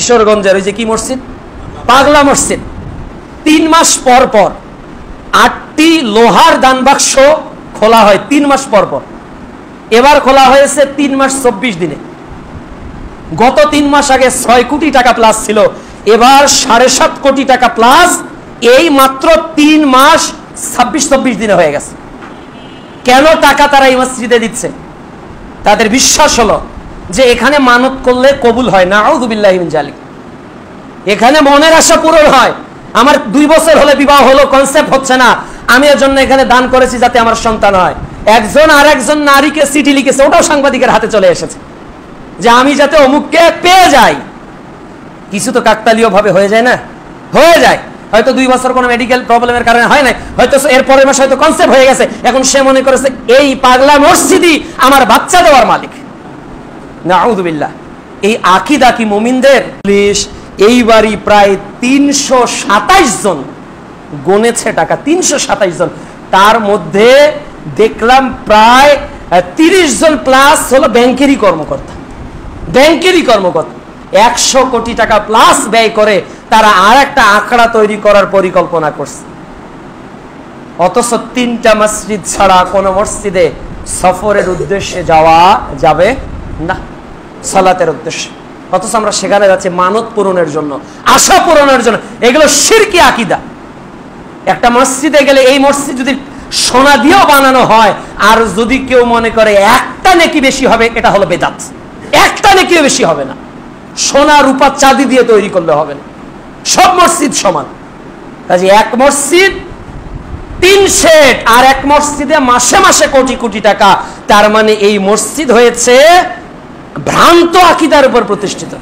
কিশোরগঞ্জের ওই যে কি মসজিদ, পাগলা মসজিদ, 3 মাস পর পর 8টি লোহার দান বাক্স খোলা হয় 3 মাস পর পর। এবার খোলা হয়েছে 3 মাস 24 দিনে। গত 3 মাস আগে 6 কোটি টাকা প্লাস ছিল, এবার 7.5 কোটি টাকা প্লাস এই মাত্র 3 মাস 26-24 দিনে হয়ে গেছে। কেন টাকা তারা এই মসজিদে দিচ্ছে? তাদের বিশ্বাস হলো যে এখানে মানত করলে কবুল হয়। নাউযুবিল্লাহি মিন জালিক। এখানে মনের আশা পূরণ হয়। আমার 2 বছর হলে বিবাহ হলো, কনসেপ্ট হচ্ছে না, আমি এর জন্য এখানে দান করেছি যাতে আমার সন্তান হয়। একজন আর একজন নারীকে চিঠি লিখেছে, ওটাও সাংবাদিকের হাতে চলে এসেছে, যে আমি যাতে অমুককে পেয়ে যাই। কিছু তো কাকতালীয় ভাবে হয়ে যায় না, হয়ে যায়। হয়তো 2 বছর কোনো মেডিকেল প্রবলেমের কারণে হয় নাই, হয়তো এর পরের মাসে হয়তো কনসেপ্ট হয়ে গেছে। এখন সে মনে করেছে এই পাগলা মসজিদই আমার বাচ্চা দেওয়ার মালিক। নাউযুবিল্লাহ। এই আকীদা কি মুমিনদের? পুলিশ এইবারই প্রায় 327 জন গনেছে টাকা, 327 জন। তার মধ্যে দেখলাম প্রায় 30 জন প্লাস হলো ব্যাংকেরই কর্মকর্তা। ব্যাংকেরই কর্মকর্তা 100 কোটি টাকা প্লাস ব্যয় করে তারা আর একটা আখড়া তৈরি করার পরিকল্পনা করছে। অথচ 3টা মসজিদ ছাড়া কোন মসজিদে সফরের উদ্দেশ্যে যাওয়া যাবে না, সালাতের উদ্দেশ্যে। অথচ আমরা সেখানে যাচ্ছি মানত পূরণের জন্য, আশা পূরণের জন্য। এগুলো শিরকি আকীদা। একটা মসজিদে গেলে এই মসজিদ যদি সোনা দিয়েও বানানো হয়, আর যদি কেউ মনে করে একটা নেকি বেশি হবে, এটা হলো বেদাত। একটা নেকিও বেশি হবে না, সোনা রূপা চাঁদি দিয়ে তৈরি করলে হবে না। সব মসজিদ সমান। কাজে এক মসজিদ 3 সেট, আর এক মসজিদে মাসে মাসে কোটি কোটি টাকা। তার মানে এই মসজিদ হয়েছে ভ্রান্ত আকীদার উপর প্রতিষ্ঠিত।